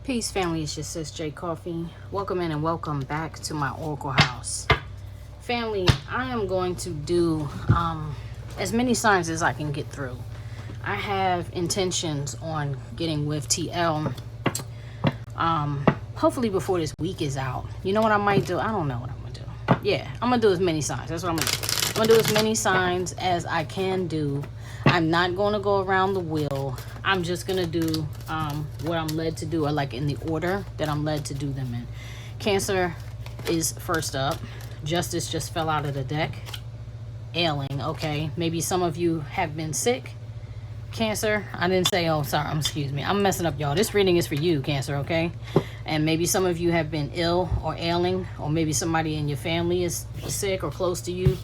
Peace, family. It's your sis j.coffee. Welcome in and welcome back to my Oracle house. Family, I am going to do as many signs as I can get through. I have intentions on getting with TL hopefully before this week is out. You know what I might do? I don't know what I'm going to do. Yeah, I'm going to do as many signs. That's what I'm going to do. I'm going to do as many signs as I can do. I'm not going to go around the wheel. I'm just going to do what I'm led to do, or like in the order that I'm led to do them in. Cancer is first up. Justice just fell out of the deck. Ailing, okay. Maybe some of you have been sick. Cancer, I didn't say, oh, sorry, excuse me. I'm messing up, y'all. This reading is for you, Cancer, okay? And maybe some of you have been ill or ailing, or maybe somebody in your family is sick or close to you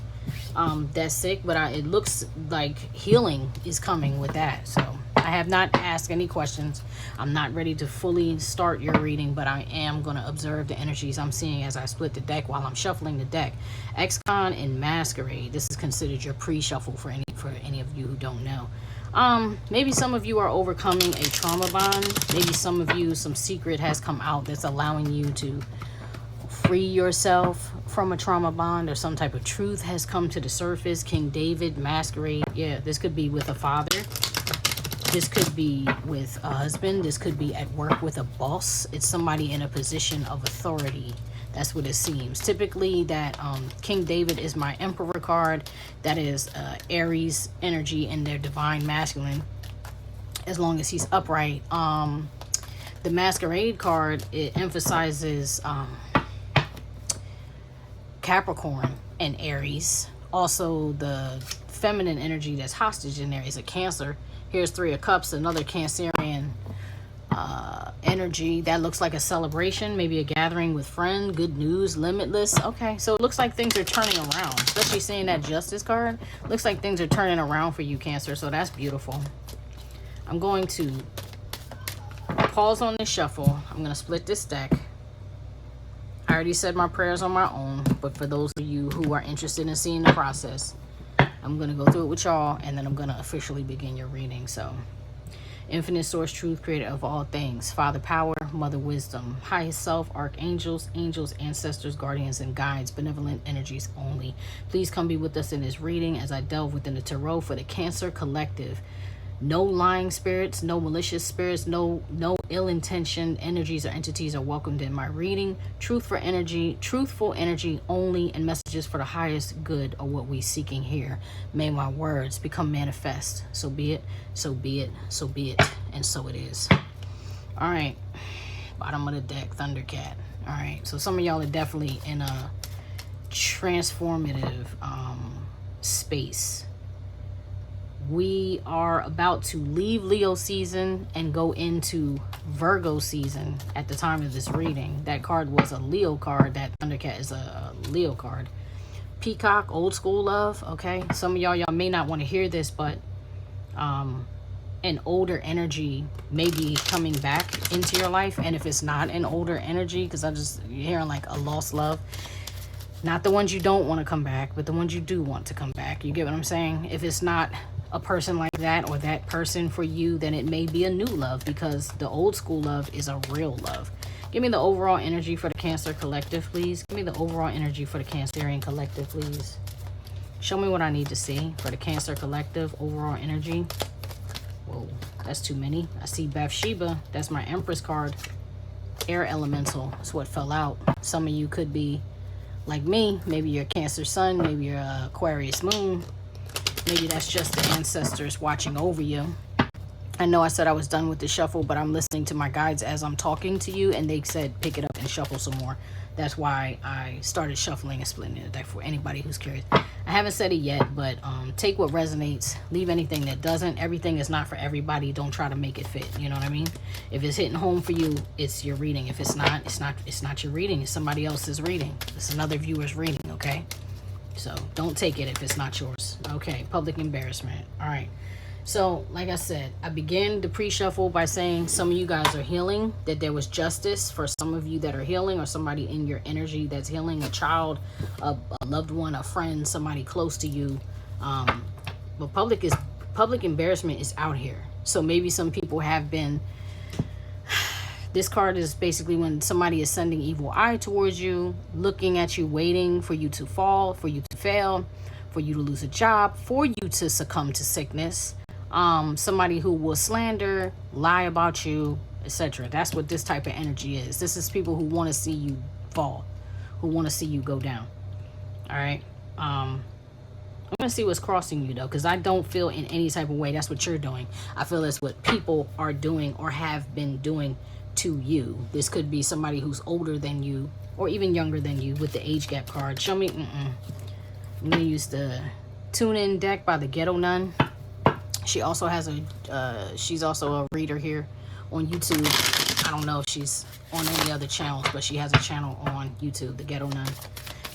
that's sick, but it looks like healing is coming with that. So I have not asked any questions. I'm not ready to fully start your reading, but I am going to observe the energies I'm seeing as I split the deck while I'm shuffling the deck. Ex-con and Masquerade. This is considered your pre-shuffle for any of you who don't know. Maybe some of you are overcoming a trauma bond. Maybe some of you, some secret has come out that's allowing you to free yourself from a trauma bond, or some type of truth has come to the surface. King David, Masquerade. Yeah, this could be with a father. This could be with a husband. This could be at work with a boss. It's somebody in a position of authority. That's what it seems. Typically that King David is my Emperor card. That is Aries energy in their divine masculine, as long as he's upright. The Masquerade card, it emphasizes Capricorn and Aries. Also the feminine energy that's hostage in there is a Cancer. Here's Three of Cups, another Cancerian energy. That looks like a celebration, maybe a gathering with friends, good news, limitless. Okay, so it looks like things are turning around, especially seeing that Justice card. Looks like things are turning around for you, Cancer, so that's beautiful. I'm going to pause on this shuffle. I'm going to split this deck. I already said my prayers on my own, but for those of you who are interested in seeing the process, I'm going to go through it with y'all, and then I'm going to officially begin your reading. So, infinite source, truth, creator of all things, Father power, Mother wisdom, highest self, archangels, angels, ancestors, guardians, and guides, benevolent energies only. Please come be with us in this reading as I delve within the tarot for the Cancer collective. No lying spirits, no malicious spirits, no ill-intentioned energies or entities are welcomed in my reading. Truthful energy only, and messages for the highest good are what we seeking here. May my words become manifest. So be it, so be it, so be it, and so it is. All right, bottom of the deck, Thundercat. All right, so some of y'all are definitely in a transformative space. We are about to leave Leo season and go into Virgo season at the time of this reading. That card was a Leo card. That Thundercat is a Leo card. Peacock, old school love. Okay, some of y'all may not want to hear this, but an older energy may be coming back into your life. And if it's not an older energy, because I'm just hearing like a lost love, not the ones you don't want to come back, but the ones you do want to come back. You get what I'm saying? If it's not a person like that, or that person for you, then it may be a new love, because the old school love is a real love. Give me the overall energy for the Cancer collective, please. Give me the overall energy for the Cancerian collective, please. Show me what I need to see for the Cancer collective overall energy. Whoa, that's too many. I see Bathsheba. That's my Empress card. Air elemental is what fell out. Some of you could be like me. Maybe you're Cancer sun, maybe you're Aquarius moon. Maybe that's just the ancestors watching over you. I know I said I was done with the shuffle, but I'm listening to my guides as I'm talking to you, and they said pick it up and shuffle some more. That's why I started shuffling and splitting the deck for anybody who's curious. I haven't said it yet, but take what resonates, leave anything that doesn't. Everything is not for everybody. Don't try to make it fit. You know what I mean? If it's hitting home for you, it's your reading. If it's not, it's not your reading. It's somebody else's reading. It's another viewer's reading, okay? So don't take it if it's not yours. Okay, public embarrassment. All right. So like I said, I began the pre-shuffle by saying some of you guys are healing, that there was justice for some of you that are healing, or somebody in your energy that's healing, a child, a loved one, a friend, somebody close to you. But public embarrassment is out here. So maybe some people have been This card is basically when somebody is sending evil eye towards you, looking at you, waiting for you to fall, for you to fail, for you to lose a job, for you to succumb to sickness. Somebody who will slander, lie about you, etc. That's what this type of energy is. This is people who want to see you fall, who want to see you go down. All right. I'm gonna see what's crossing you though, because I don't feel in any type of way that's what you're doing. I feel that's what people are doing or have been doing to you. This could be somebody who's older than you or even younger than you with the age gap card. Show me. I'm gonna use the Tune In deck by the Ghetto Nun. She also has she's also a reader here on YouTube. I don't know if she's on any other channels, but she has a channel on YouTube, the Ghetto Nun.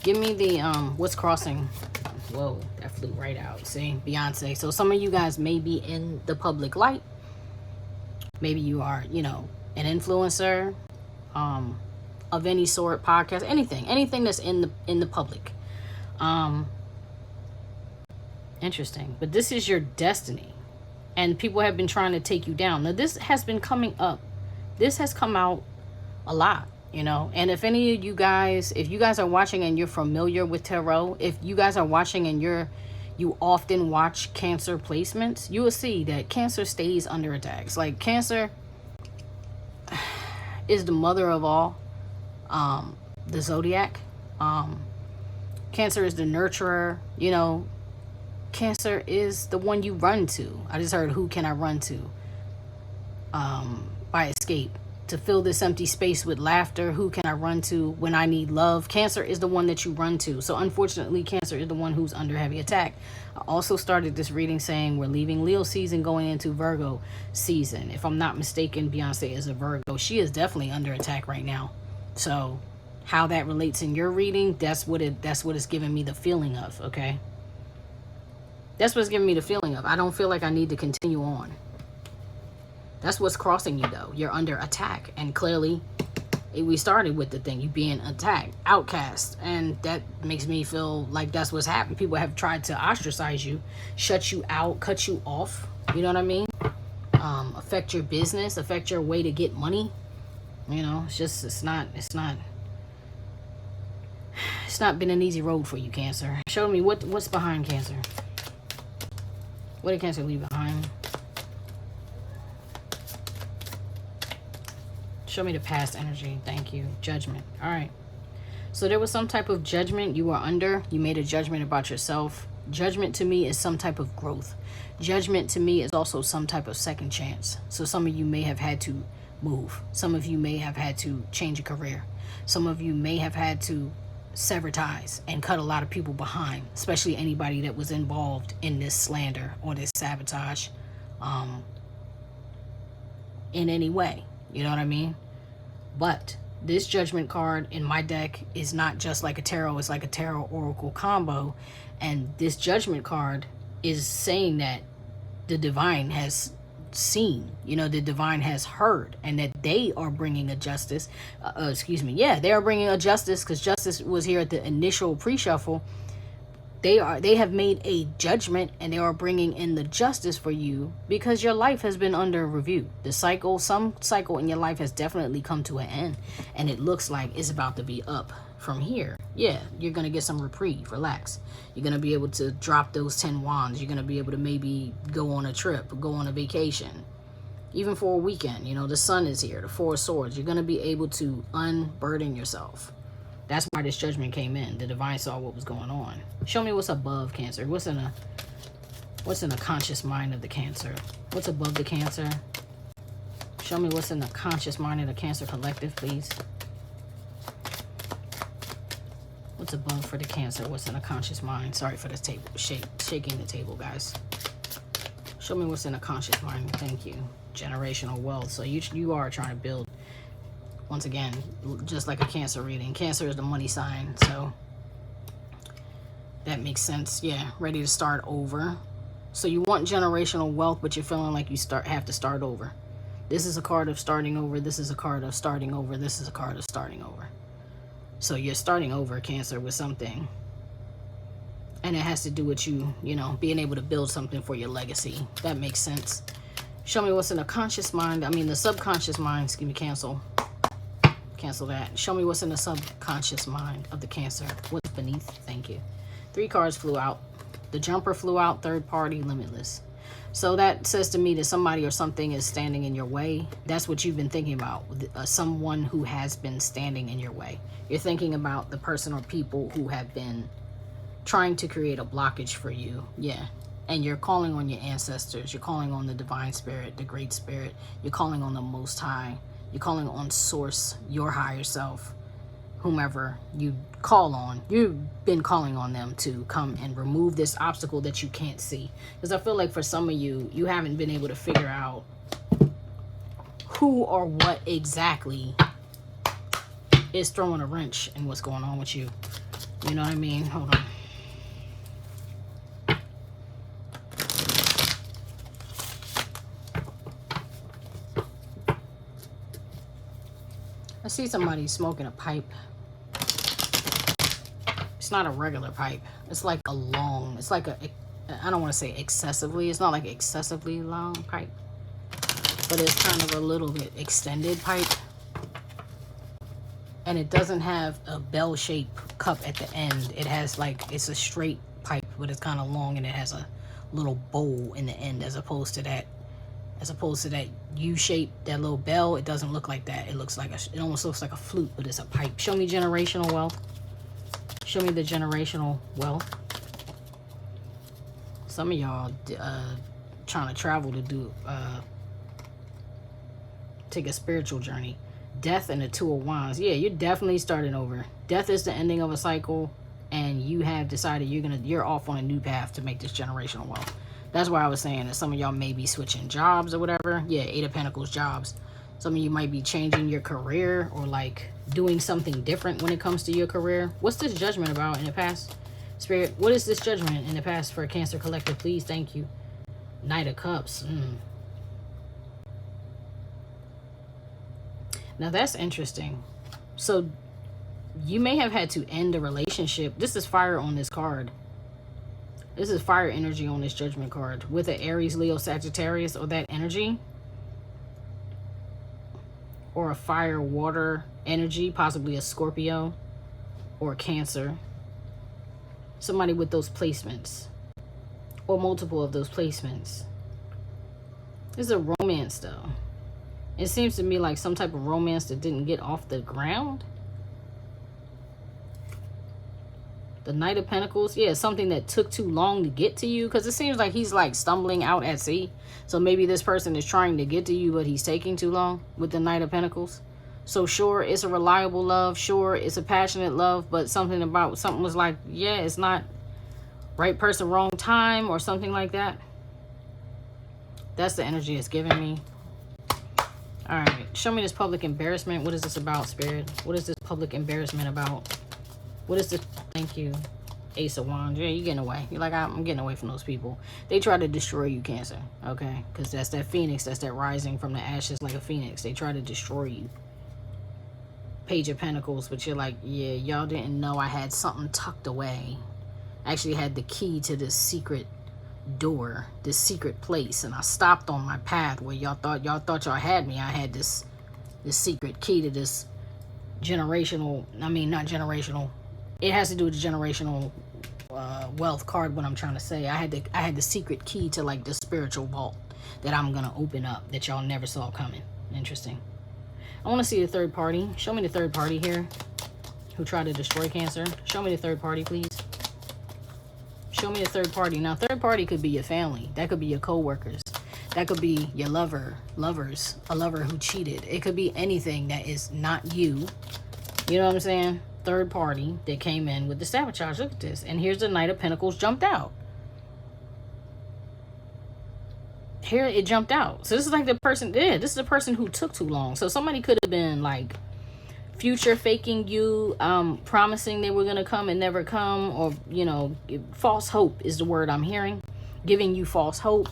Give me the what's crossing. Whoa, that flew right out. See, Beyonce. So some of you guys may be in the public light. Maybe you are, you know, an influencer of any sort, podcast, anything that's in the public. Interesting. But this is your destiny. And people have been trying to take you down. Now this has been coming up. This has come out a lot. You know, and if any of you guys, if you guys are watching and you're familiar with tarot, if you guys are watching and you often watch Cancer placements, you will see that Cancer stays under attacks. Like Cancer is the mother of all, the zodiac. Cancer is the nurturer. You know, Cancer is the one you run to. I just heard Who Can I Run To by Escape. To fill this empty space with laughter, who can I run to when I need love? Cancer is the one that you run to. So unfortunately, Cancer is the one who's under heavy attack. I also started this reading saying we're leaving Leo season, going into Virgo season. If I'm not mistaken, Beyonce is a Virgo. She is definitely under attack right now. So how that relates in your reading, that's what it's giving me the feeling of, okay? That's what's giving me the feeling of. I don't feel like I need to continue on. That's what's crossing you, though. You're under attack. And clearly, we started with the thing. You being attacked, outcast. And that makes me feel like that's what's happened. People have tried to ostracize you, shut you out, cut you off. You know what I mean? Affect your business, affect your way to get money. You know, it's not been an easy road for you, Cancer. Show me what's behind Cancer. What did Cancer leave behind? Show me the past energy. Thank you. Judgment. All right. So there was some type of judgment you were under. You made a judgment about yourself. Judgment to me is some type of growth. Judgment to me is also some type of second chance. So some of you may have had to move. Some of you may have had to change a career. Some of you may have had to sever ties and cut a lot of people behind, especially anybody that was involved in this slander or this sabotage in any way. You know what I mean? But this judgment card in my deck is not just like a tarot. It's like a tarot oracle combo. And this judgment card is saying that the divine has seen, you know, the divine has heard, and that they are bringing a justice. They are bringing a justice, because justice was here at the initial pre-shuffle. They have made a judgment, and they are bringing in the justice for you because your life has been under review. Some cycle in your life has definitely come to an end, and it looks like it's about to be up from here. Yeah, you're going to get some reprieve, relax. You're going to be able to drop those 10 wands. You're going to be able to maybe go on a trip, go on a vacation, even for a weekend. You know, the sun is here, the Four of Swords. You're going to be able to unburden yourself. That's why this judgment came in. The divine saw what was going on. Show me what's above Cancer. What's in the conscious mind of the Cancer? What's above the Cancer? Show me what's in the conscious mind of the Cancer collective, please. What's above for the Cancer? What's in the conscious mind? Sorry for this table shaking the table, guys. Show me what's in the conscious mind. Thank you. Generational wealth. So you are trying to build. Once again, just like a Cancer reading. Cancer is the money sign, so that makes sense. Yeah, ready to start over. So you want generational wealth, but you're feeling like you have to start over. This is a card of starting over. This is a card of starting over. This is a card of starting over. So you're starting over, Cancer, with something. And it has to do with you know, being able to build something for your legacy. That makes sense. Show me what's in the conscious mind. I mean, the subconscious mind. Excuse me, cancel. Cancel that. Show me what's in the subconscious mind of the Cancer. What's beneath? Thank you. 3 cards flew out. The jumper flew out. Third party, limitless. So that says to me that somebody or something is standing in your way. That's what you've been thinking about. Someone who has been standing in your way. You're thinking about the person or people who have been trying to create a blockage for you. Yeah. And you're calling on your ancestors. You're calling on the divine spirit, the great spirit. You're calling on the most high. You're calling on source, your higher self, whomever you call on. You've been calling on them to come and remove this obstacle that you can't see. Because I feel like for some of you, you haven't been able to figure out who or what exactly is throwing a wrench in what's going on with you. You know what I mean? Hold on. I see somebody smoking a pipe. It's not a regular pipe. It's like a long, it's like a, I don't want to say excessively. It's not like excessively long pipe, but it's kind of a little bit extended pipe. And it doesn't have a bell-shaped cup at the end. It has like, it's a straight pipe, but it's kind of long and it has a little bowl in the end as opposed to that U-shape, that little bell. It doesn't look like that. It looks like it almost looks like a flute, but it's a pipe. Show me generational wealth. Show me the generational wealth. Some of y'all trying to travel to do take a spiritual journey. Death and the 2 of Wands. Yeah, you're definitely starting over. Death is the ending of a cycle, and you have decided you're off on a new path to make this generational wealth. That's why I was saying that some of y'all may be switching jobs or whatever. Yeah, 8 of Pentacles, jobs. Some of you might be changing your career or like doing something different when it comes to your career. What's this judgment about in the past? Spirit, what is this judgment in the past for Cancer Collective? Please, thank you. Knight of Cups. Now that's interesting. So you may have had to end a relationship. This is fire on this card. This is fire energy on this judgment card with an Aries, Leo, Sagittarius, or that energy. Or a fire, water energy, possibly a Scorpio or Cancer. Somebody with those placements or multiple of those placements. This is a romance though. It seems to me like some type of romance that didn't get off the ground. The Knight of Pentacles, yeah, something that took too long to get to you, because it seems like he's like stumbling out at sea. So maybe this person is trying to get to you, but he's taking too long with the Knight of Pentacles. So sure, it's a reliable love. Sure, it's a passionate love, but something was like, yeah, it's not right person, wrong time, or something like that. That's the energy it's giving me. All right, show me this public embarrassment. What is this about, Spirit? What is this public embarrassment about? What is this? Thank you. Ace of Wands. Yeah, you're getting away. You're like, I'm getting away from those people. They try to destroy you, Cancer. Okay? Because that's that phoenix. That's that rising from the ashes like a phoenix. They try to destroy you. Page of Pentacles. But you're like, yeah, y'all didn't know I had something tucked away. I actually had the key to this secret door. This secret place. And I stopped on my path where y'all thought y'all had me. I had this secret key to this generational. I mean, not generational. It has to do with the generational wealth card. What I'm trying to say, I had the secret key to like the spiritual vault that I'm gonna open up that y'all never saw coming. Interesting. I want to see the third party. Show me the third party here who tried to destroy Cancer. Show me the third party, please. Show me the third party. Now, third party could be your family. That could be your co-workers. That could be your lovers, a lover who cheated. It could be anything that is not you. You know what I'm saying? Third party that came in with the sabotage. Look at this. And here's the Knight of Pentacles jumped out. Here it jumped out. So this is like the person, yeah, this is the person who took too long. So somebody could have been like future faking you, promising they were going to come and never come, or, you know, false hope is the word I'm hearing. Giving you false hope,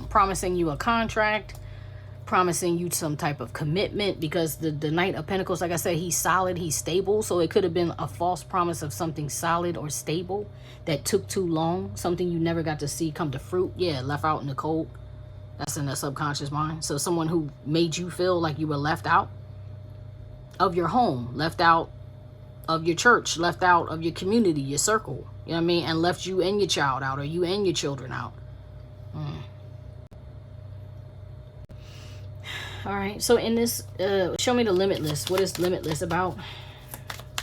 promising you a contract, promising you some type of commitment, because the Knight of Pentacles, like I said, he's solid, he's stable. So it could have been a false promise of something solid or stable that took too long, something you never got to see come to fruit. Yeah, left out in the cold. That's in the subconscious mind. So someone who made you feel like you were left out of your home, left out of your church, left out of your community, your circle, you know what I mean? And left you and your child out, or you and your children out. All right, so in this, show me the limitless. What is limitless about?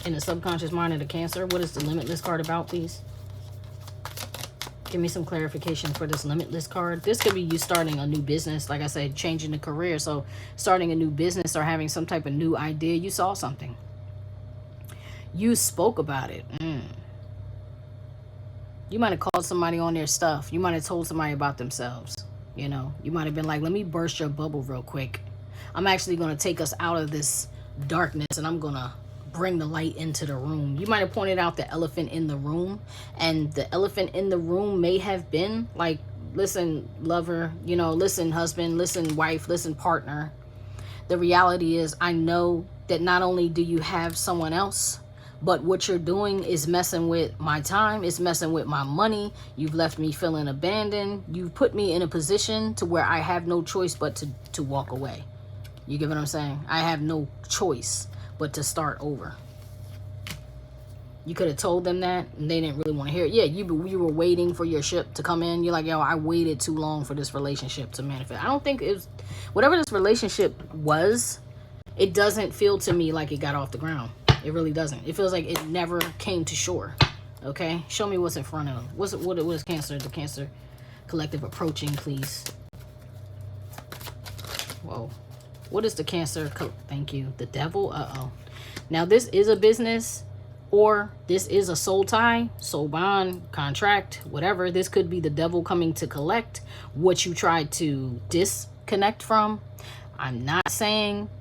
In the subconscious mind of the Cancer, what is the limitless card about, please? Give me some clarification for this limitless card. This could be you starting a new business, like I said, changing the career. So starting a new business or having some type of new idea. You saw something. You spoke about it. You might have called somebody on their stuff. You might have told somebody about themselves. You know, you might have been like, let me burst your bubble real quick. I'm actually going to take us out of this darkness and I'm going to bring the light into the room. You might have pointed out the elephant in the room, and the elephant in the room may have been like, listen, lover, you know, listen, husband, listen, wife, listen, partner. The reality is, I know that not only do you have someone else, but what you're doing is messing with my time. It's messing with my money. You've left me feeling abandoned. You've put me in a position to where I have no choice but to walk away. You get what I'm saying? I have no choice but to start over. You could have told them that and they didn't really want to hear it. Yeah, you were waiting for your ship to come in. You're like, yo, I waited too long for this relationship to manifest. I don't think it was, whatever this relationship was, it doesn't feel to me like it got off the ground. It really doesn't. It feels like it never came to shore. Okay, show me what's in front of them. What is Cancer, the Cancer collective approaching, please? Whoa. What is the Cancer? Thank you. The Devil. Now this is a business, or this is a soul tie, soul bond, contract, whatever. This could be the Devil coming to collect what you tried to disconnect from. I'm not saying,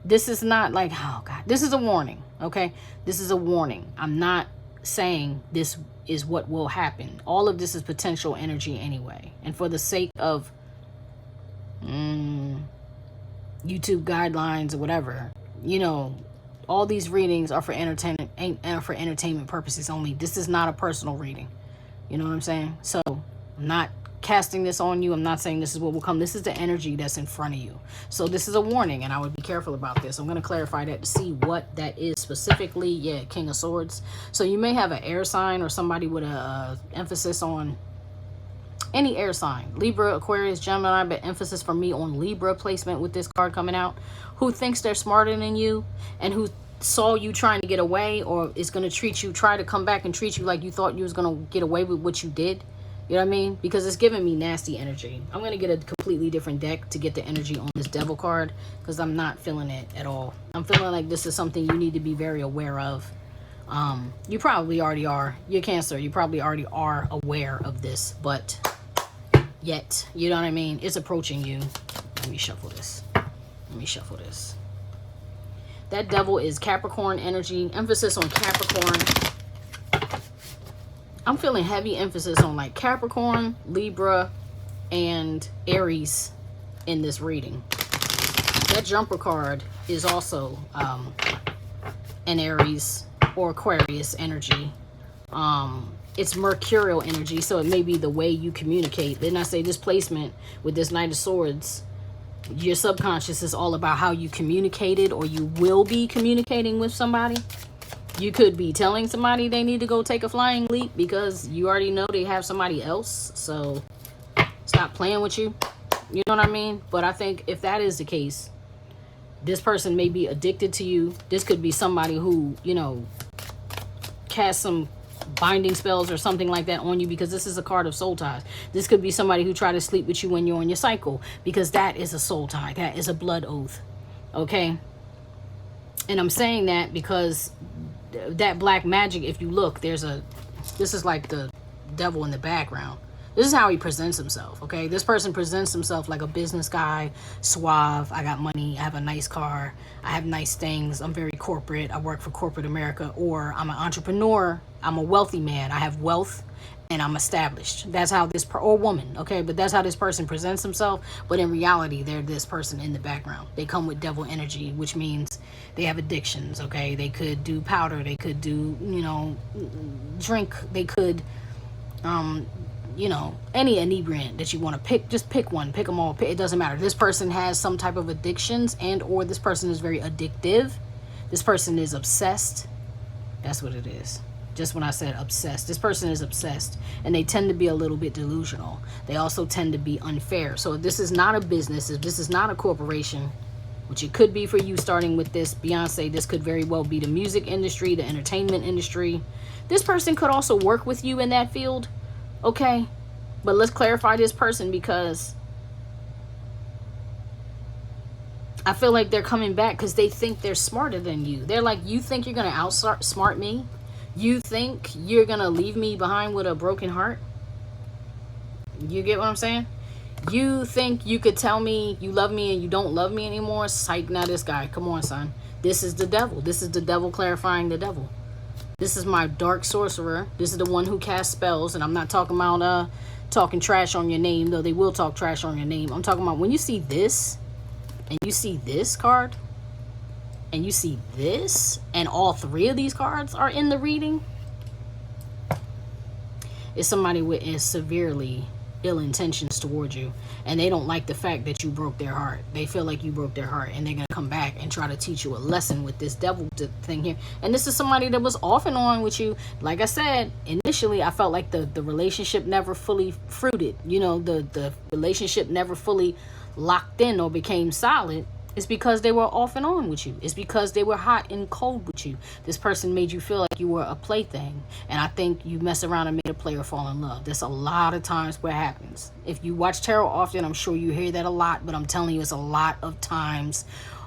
this is not like, oh God, this is a warning. Okay, this is a warning. I'm not saying this is what will happen. All of this is potential energy anyway, and for the sake of YouTube guidelines or whatever, you know, all these readings are for entertainment purposes only. This is not a personal reading. You know what I'm saying? So I'm not casting this on you. I'm not saying this is what will come. This is the energy that's in front of you. So this is a warning, and I would be careful about this. I'm going to clarify that to see what that is specifically. Yeah, King of Swords. So you may have an air sign or somebody with a emphasis on any air sign, Libra, Aquarius, Gemini, but emphasis for me on Libra placement with this card coming out, who thinks they're smarter than you and who saw you trying to get away, or is going to treat you, try to come back and treat you like you thought you was going to get away with what you did. You know what I mean? Because it's giving me nasty energy. I'm going to get a completely different deck to get the energy on this Devil card, because I'm not feeling it at all. I'm feeling like this is something you need to be very aware of. You probably already are. You're Cancer. You probably already are aware of this, but yet, you know what I mean? It's approaching you. Let me shuffle this. Let me shuffle this. That Devil is Capricorn energy. Emphasis on Capricorn. I'm feeling heavy emphasis on like Capricorn, Libra, and Aries in this reading. That jumper card is also an Aries or Aquarius energy. It's Mercurial energy, so it may be the way you communicate. Then I say this placement with this Knight of Swords, your subconscious is all about how you communicated, or you will be communicating with somebody. You could be telling somebody they need to go take a flying leap because you already know they have somebody else. So stop playing with you. You know what I mean? But I think if that is the case, this person may be addicted to you. This could be somebody who, you know, cast some binding spells or something like that on you, because this is a card of soul ties. This could be somebody who tried to sleep with you when you're on your cycle, because that is a soul tie. That is a blood oath. Okay? And I'm saying that because that black magic, if you look, this is like the Devil in the background. This is how he presents himself, okay? This person presents himself like a business guy, suave. I got money. I have a nice car. I have nice things. I'm very corporate. I work for corporate America. Or I'm an entrepreneur. I'm a wealthy man. I have wealth and I'm established. That's how this, or woman, okay? But that's how this person presents himself. But in reality, they're this person in the background. They come with Devil energy, which means they have addictions, okay? They could do powder. They could do, you know, drink. They could, you know, any inebriant that you want to pick, just pick one, pick them all. It doesn't matter. This person has some type of addictions, and or this person is very addictive. This person is obsessed. That's what it is. Just when I said obsessed, this person is obsessed, and they tend to be a little bit delusional. They also tend to be unfair. So if this is not a business, if this is not a corporation, which it could be for you starting with this Beyonce, this could very well be the music industry, the entertainment industry. This person could also work with you in that field, okay? But let's clarify this person, because I feel like they're coming back because they think they're smarter than you. They're like, you think you're going to outsmart me? You think you're going to leave me behind with a broken heart? You get what I'm saying? You think you could tell me you love me and you don't love me anymore? Psych, now this guy. Come on, son. This is the devil. This is the devil clarifying the devil. This is my dark sorcerer. This is the one who casts spells. And I'm not talking about talking trash on your name, though they will talk trash on your name. I'm talking about when you see this, and you see this card, and you see this, and all three of these cards are in the reading, it's somebody with severely ill intentions towards you, and they don't like the fact that you broke their heart. They feel like you broke their heart, and they're gonna come back and try to teach you a lesson with this devil thing here. And this is somebody that was off and on with you. Like I said, initially I felt like the relationship never fully fruited. You know, the relationship never fully locked in or became solid. It's because they were off and on with you. It's because they were hot and cold with you. This person made you feel like you were a plaything. And I think you mess around and made a player fall in love. That's a lot of times what happens. If you watch tarot often, I'm sure you hear that a lot. But I'm telling you, it's a lot of times,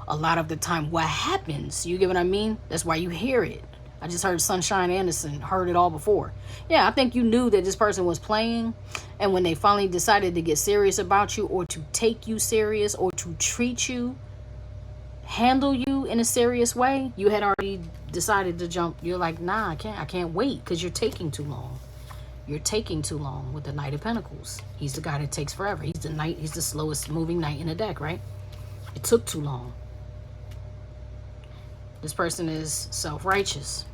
a lot of the time, what happens. You get what I mean? That's why you hear it. I just heard Sunshine Anderson, heard it all before. Yeah, I think you knew that this person was playing. And when they finally decided to get serious about you, or to take you serious, or to treat you, handle you in a serious way, you had already decided to jump. You're like, nah, I can't wait, because you're taking too long. You're taking too long with the Knight of Pentacles. He's the guy that takes forever. He's the knight. He's the slowest moving knight in the deck, right? It took too long. This person is self-righteous.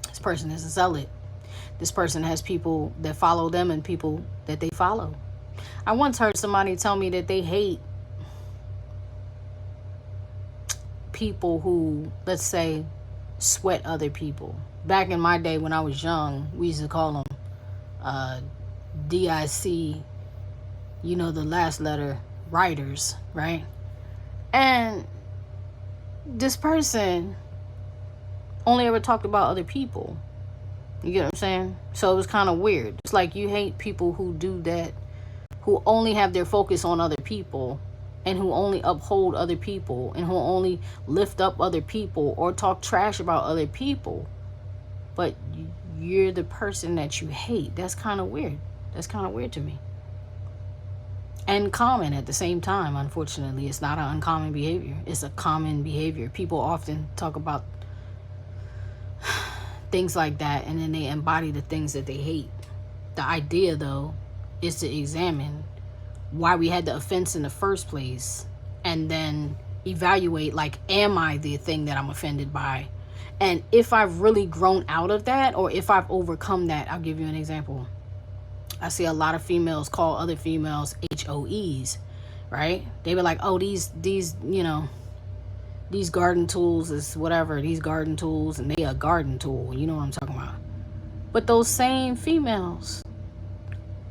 This person is a zealot. This person has people that follow them and people that they follow. I once heard somebody tell me that they hate people who, let's say, sweat other people. Back in my day when I was young, we used to call them DIC, you know, the last letter, writers, right? And this person only ever talked about other people. You get what I'm saying? So it was kind of weird. It's like you hate people who do that, who only have their focus on other people, and who only uphold other people, and who only lift up other people or talk trash about other people. But you're the person that you hate. That's kind of weird. That's kind of weird to me. And common at the same time, unfortunately. It's not an uncommon behavior. It's a common behavior. People often talk about things like that, and then they embody the things that they hate. The idea, though, is to examine why we had the offense in the first place, and then evaluate, like, am I the thing that I'm offended by? And if I've really grown out of that, or if I've overcome that. I'll give you an example. I see a lot of females call other females HOEs, right? They be like, oh, these you know, these garden tools is whatever, these garden tools, and they a garden tool. You know what I'm talking about. But those same females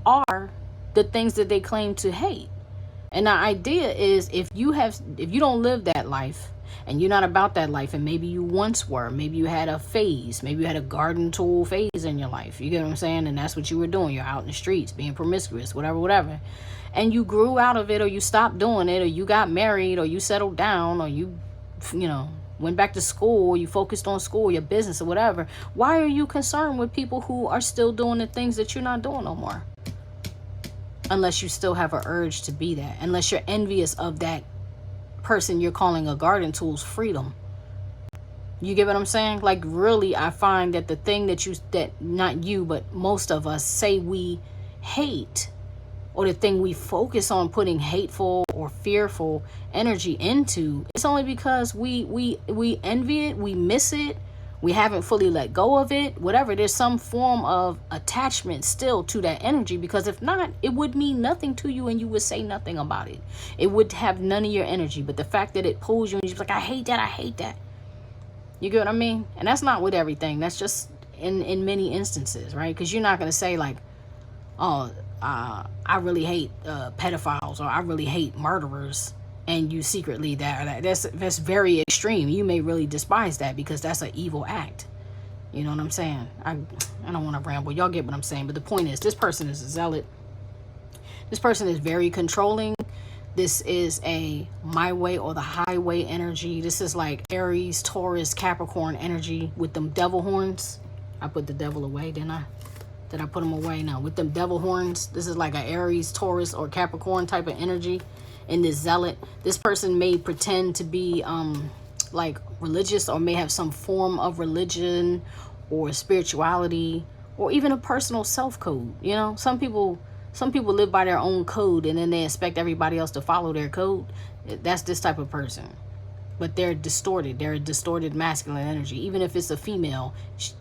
are the things that they claim to hate. And the idea is, if you don't live that life, and you're not about that life, and maybe you once were, maybe you had a phase, maybe you had a garden tool phase in your life, you get what I'm saying? And that's what you were doing. You're out in the streets being promiscuous, whatever, and you grew out of it, or you stopped doing it, or you got married, or you settled down, or you know, went back to school, or you focused on school, your business, or whatever. Why are you concerned with people who are still doing the things that you're not doing no more? Unless you still have an urge to be that. Unless you're envious of that person you're calling a garden tool's freedom. You get what I'm saying? Like, really, I find that the thing that not you, but most of us say we hate, or the thing we focus on putting hateful or fearful energy into, it's only because we envy it, we miss it, We haven't fully let go of it, whatever. There's some form of attachment still to that energy, because if not, it would mean nothing to you and you would say nothing about it. It would have none of your energy. But the fact that it pulls you and you're like, I hate that, I hate that. You get what I mean? And that's not with everything. That's just in many instances, right? Because you're not going to say like, oh, I really hate pedophiles, or I really hate murderers, and you secretly that's very extreme. You may really despise that because that's an evil act. You know what I'm saying? I don't want to ramble. Y'all get what I'm saying. But the point is, this person is a zealot. This person is very controlling. This is a my way or the highway energy. This is like Aries, Taurus, Capricorn energy with them devil horns. I put the devil away, didn't I? Did I put them away? No, with them devil horns. This is like an Aries, Taurus, or Capricorn type of energy. In this zealot, this person may pretend to be like religious, or may have some form of religion or spirituality, or even a personal self code. You know, some people live by their own code, and then they expect everybody else to follow their code. That's this type of person. But they're distorted. They're a distorted masculine energy. Even if it's a female,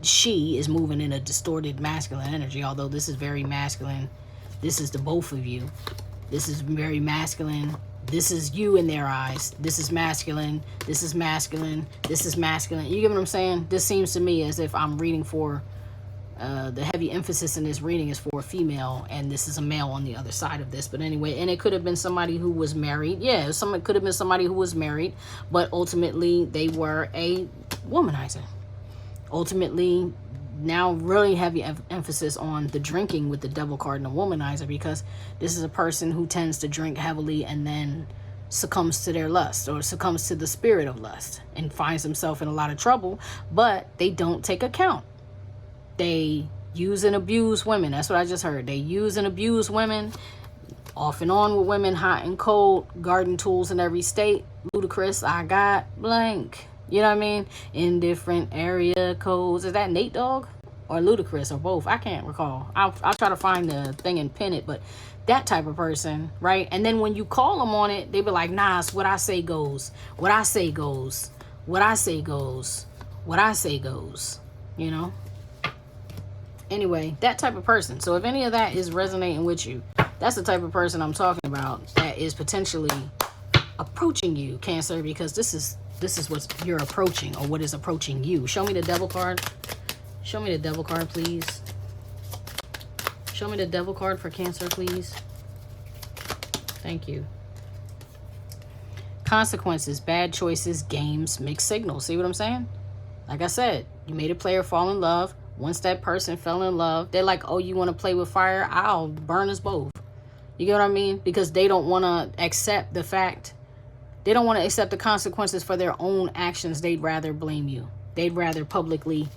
she is moving in a distorted masculine energy. Although this is very masculine. This is the both of you. This is very masculine. This is you in their eyes. This is masculine. This is masculine. This is masculine. You get what I'm saying? This seems to me as if I'm reading for, the heavy emphasis in this reading is for a female, and this is a male on the other side of this. But anyway, and it could have been somebody who was married. Yeah, it could have been somebody who was married, but ultimately they were a womanizer. Ultimately, now really heavy emphasis on the drinking with the devil card and the womanizer, because this is a person who tends to drink heavily and then succumbs to their lust, or succumbs to the spirit of lust, and finds himself in a lot of trouble. But they don't take account. They use and abuse women. That's what I just heard. They use and abuse women, off and on with women, hot and cold, garden tools in every state. Ludicrous, I got blank. You know what I mean? In different area codes. Is that Nate Dogg or Ludacris or both? I can't recall. I'll try to find the thing and pin it. But that type of person, right? And then when you call them on it, they be like, nah, it's what I say goes. What I say goes. What I say goes. What I say goes. You know? Anyway, that type of person. So if any of that is resonating with you, that's the type of person I'm talking about that is potentially approaching you, Cancer, because this is what you're approaching, or what is approaching you. Show me the devil card. Show me the devil card, please. Show me the devil card for Cancer, please. Thank you. Consequences, bad choices, games, mixed signals. See what I'm saying? Like I said, you made a player fall in love. Once that person fell in love, they're like, oh, you want to play with fire? I'll burn us both. You get what I mean? Because they don't want to accept the fact. They don't want to accept the consequences for their own actions. They'd rather blame you. They'd rather publicly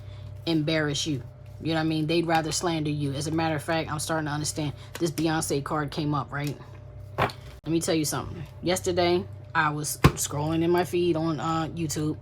embarrass you. You know what I mean? They'd rather slander you. As a matter of fact, I'm starting to understand. This Beyonce card came up, right? Let me tell you something. Yesterday, I was scrolling in my feed on YouTube,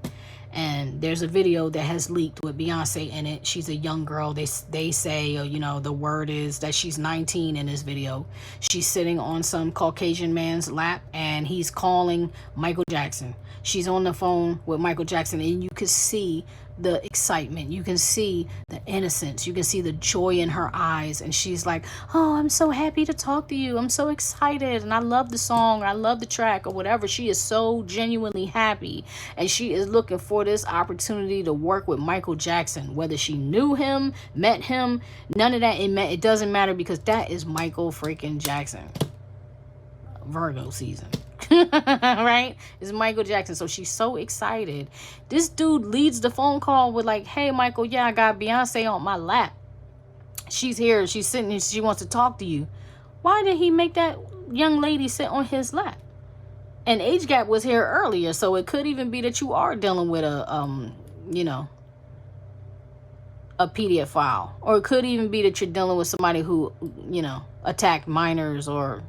and there's a video that has leaked with Beyonce in it. She's a young girl. They say, you know, the word is that she's 19 in this video. She's sitting on some Caucasian man's lap, and he's calling Michael Jackson. She's on the phone with Michael Jackson, and you can see the excitement. You can see the innocence. You can see the joy in her eyes. And she's like, oh, I'm so happy to talk to you. I'm so excited. And I love the song. Or I love the track or whatever. She is so genuinely happy. And she is looking for this opportunity to work with Michael Jackson. Whether she knew him, met him, none of that. It doesn't matter, because that is Michael freaking Jackson. Virgo season. Right? It's Michael Jackson. So she's so excited. This dude leads the phone call with like, hey, Michael, yeah, I got Beyonce on my lap. She's here. She's sitting here. She wants to talk to you. Why did he make that young lady sit on his lap? And age gap was here earlier. So it could even be that you are dealing with a, you know, a pedophile. Or it could even be that you're dealing with somebody who, you know, attacked minors or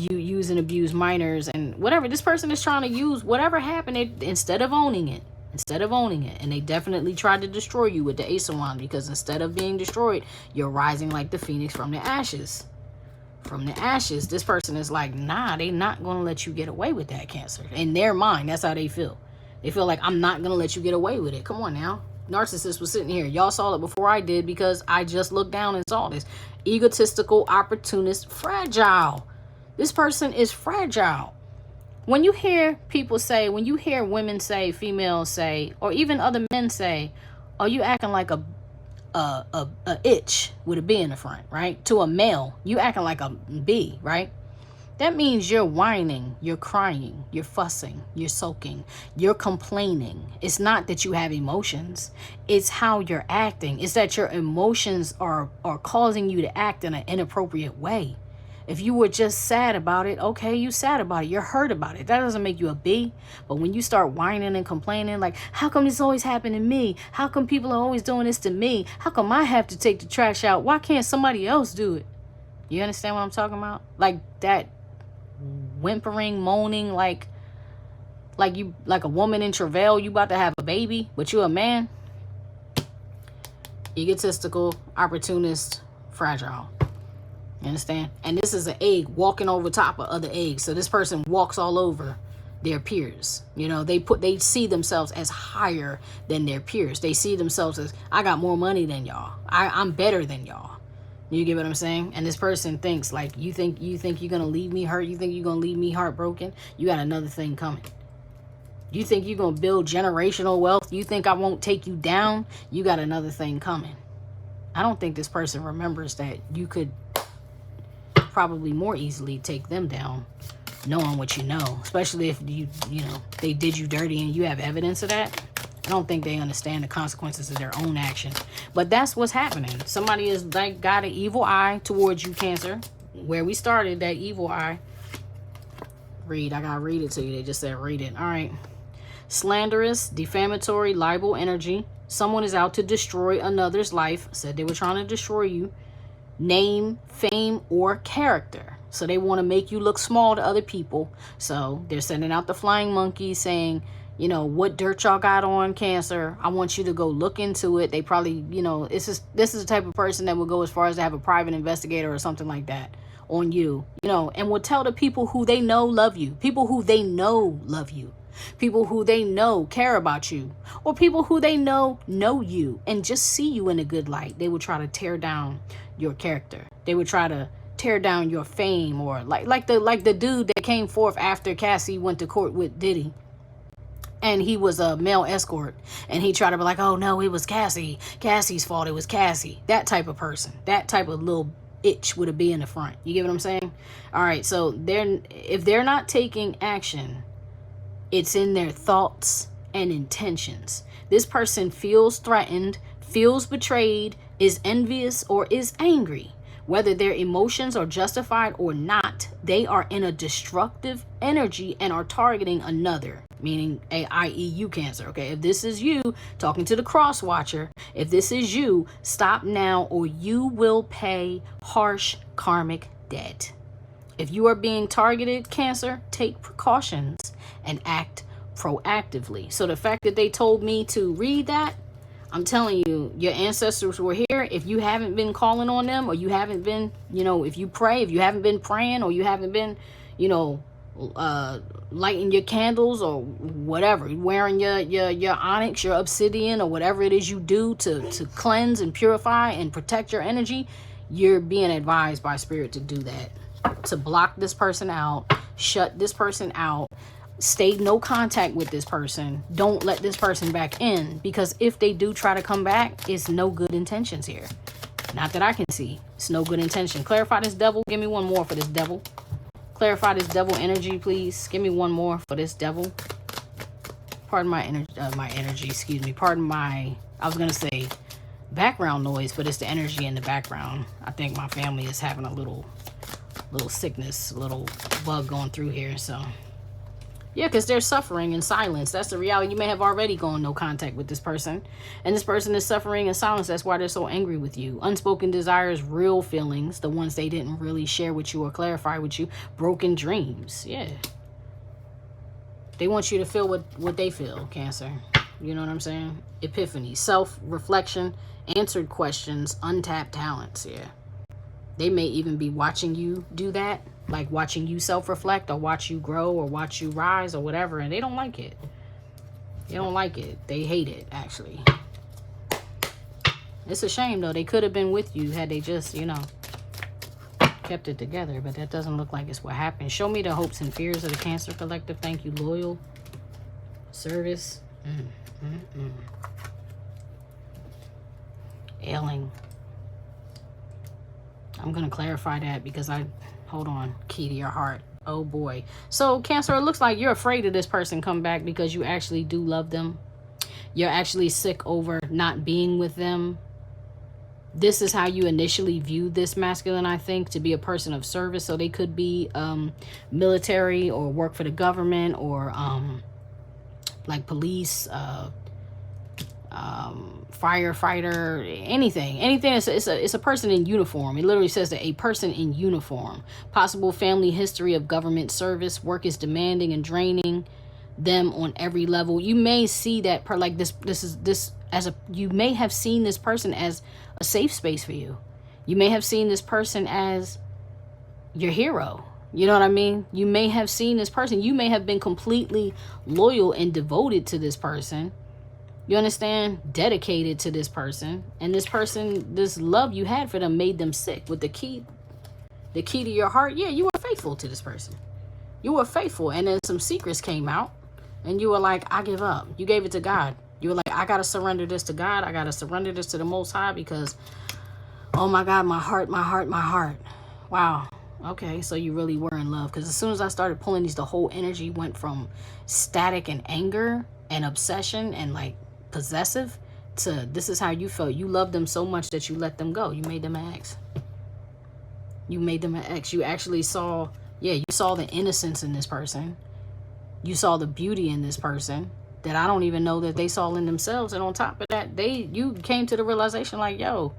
use and abuse minors and whatever. This person is trying to use whatever happened instead of owning it. And they definitely tried to destroy you with the Ace of Wands, because instead of being destroyed, you're rising like the phoenix from the ashes. This person is like, nah, they not going to let you get away with that, Cancer. In their mind, that's how they feel. They feel like I'm not going to let you get away with it. Come on now. Narcissist was sitting here. Y'all saw it before I did because I just looked down and saw this. Egotistical, opportunist, fragile. This person is fragile. When you hear people say, when you hear women say, females say, or even other men say, "Oh, you acting like a itch with a B in the front," right? To a male, you acting like a B, right? That means you're whining, you're crying, you're fussing, you're sulking, you're complaining. It's not that you have emotions. It's how you're acting. It's that your emotions are causing you to act in an inappropriate way. If you were just sad about it, okay, you sad about it. You're hurt about it. That doesn't make you a B. But when you start whining and complaining, like, how come this always happened to me? How come people are always doing this to me? How come I have to take the trash out? Why can't somebody else do it? You understand what I'm talking about? Like that whimpering, moaning, like a woman in travail, you about to have a baby, but you a man. Egotistical, opportunist, fragile. You understand? And this is an egg walking over top of other eggs. So this person walks all over their peers. You know, they see themselves as higher than their peers. They see themselves as, I got more money than y'all. I'm better than y'all. You get what I'm saying? And this person thinks like, you think you're gonna leave me hurt? You think you're gonna leave me heartbroken? You got another thing coming. You think you're gonna build generational wealth? You think I won't take you down? You got another thing coming. I don't think this person remembers that you could probably more easily take them down knowing what you know, especially if you know they did you dirty and you have evidence of that. I don't think they understand the consequences of their own action. But that's what's happening. Somebody is like got an evil eye towards you, Cancer. Where we started, that evil eye. I gotta read it to you. They just said read it. All right. Slanderous, defamatory, libel energy. Someone is out to destroy another's life. Said they were trying to destroy you. Name, fame, or character. So they want to make you look small to other people. So they're sending out the flying monkey saying, you know, what dirt y'all got on, Cancer? I want you to go look into it. They probably, you know, this is the type of person that would go as far as to have a private investigator or something like that on you, you know, and will tell the people who they know love you, people who they know love you, people who they know care about you, or people who they know you and just see you in a good light. They would try to tear down your character. They would try to tear down your fame, or like the dude that came forth after Cassie went to court with Diddy. And he was a male escort. And he tried to be like, oh, no, it was Cassie. Cassie's fault. It was Cassie. That type of person. That type of little itch with a B in the front. You get what I'm saying? All right. So if they're not taking action, it's in their thoughts and intentions. This person feels threatened, feels betrayed, is envious, or is angry. Whether their emotions are justified or not, they are in a destructive energy and are targeting another, meaning i.e. you, Cancer. Okay, if this is you talking to the cross watcher, if this is you, stop now or you will pay harsh karmic debt. If you are being targeted, Cancer, take precautions and act proactively. So the fact that they told me to read that, I'm telling you, your ancestors were here. If you haven't been calling on them, or you haven't been, you know, if you pray, if you haven't been praying, or you haven't been, you know, lighting your candles or whatever, wearing your onyx, your obsidian, or whatever it is you do to cleanse and purify and protect your energy, you're being advised by spirit to do that, to block this person out, shut this person out. Stay no contact with this person. Don't let this person back in, because if they do try to come back, it's no good intentions here. Not that I can see. It's no good intention. Clarify this devil. Give me one more for this devil. Clarify this devil energy, please. Give me one more for this devil. Pardon my energy, excuse me. Pardon my, I was going to say background noise, but it's the energy in the background. I think my family is having a little sickness, a little bug going through here, so... Yeah, because they're suffering in silence. That's the reality. You may have already gone no contact with this person, and this person is suffering in silence. That's why they're so angry with you. Unspoken desires, real feelings, the ones they didn't really share with you or clarify with you. Broken dreams. Yeah. They want you to feel what they feel, Cancer. You know what I'm saying? Epiphany, self-reflection, answered questions, untapped talents. Yeah. They may even be watching you do that. Like watching you self-reflect, or watch you grow, or watch you rise, or whatever, and they don't like it. They don't like it. They hate it, actually. It's a shame, though. They could have been with you had they just, you know, kept it together. But that doesn't look like it's what happened. Show me the hopes and fears of the Cancer Collective. Thank you. Loyal. Service. Ailing. I'm going to clarify that because hold on. Key to your heart. Oh boy. So Cancer, it looks like you're afraid of this person come back because you actually do love them. You're actually sick over not being with them. This is how you initially viewed this masculine, I think, to be a person of service. So they could be military or work for the government or like police, firefighter, anything. It's a person in uniform. It literally says that a person in uniform. Possible family history of government service. Work is demanding and draining them on every level. You may see that you may have seen this person as a safe space for you. You may have seen this person as your hero. You know what I mean? You may have seen this person. You may have been completely loyal and devoted to this person. You understand? Dedicated to this person. And this person, this love you had for them made them sick. With the key to your heart, yeah, you were faithful to this person. You were faithful. And then some secrets came out. And you were like, I give up. You gave it to God. You were like, I got to surrender this to God. I got to surrender this to the Most High because, oh my God, my heart. Wow. Okay, so you really were in love. Because as soon as I started pulling these, the whole energy went from static and anger and obsession and like possessive to this is how you felt. You loved them so much that you let them go. You made them an ex. You made them an ex. You actually saw, yeah, you saw the innocence in this person. You saw the beauty in this person that I don't even know that they saw in themselves. And on top of that, you came to the realization like, yo,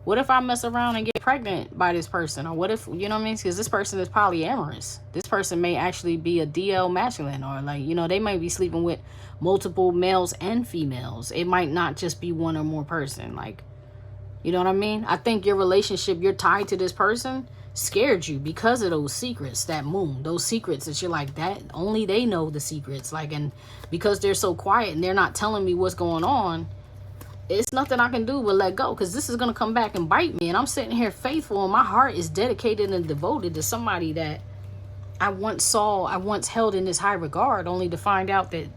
what if I mess around and get pregnant by this person? Or what if, you know what I mean? Because this person is polyamorous. This person may actually be a DL masculine, or like, you know, they might be sleeping with multiple males and females. It might not just be one or more person. Like, you know what I mean? I think your relationship, you're tied to this person, scared you because of those secrets, that moon, those secrets that you're like, that only they know the secrets. Like, and because they're so quiet and they're not telling me what's going on, it's nothing I can do but let go, because this is going to come back and bite me. And I'm sitting here faithful and my heart is dedicated and devoted to somebody that I once held in this high regard, only to find out that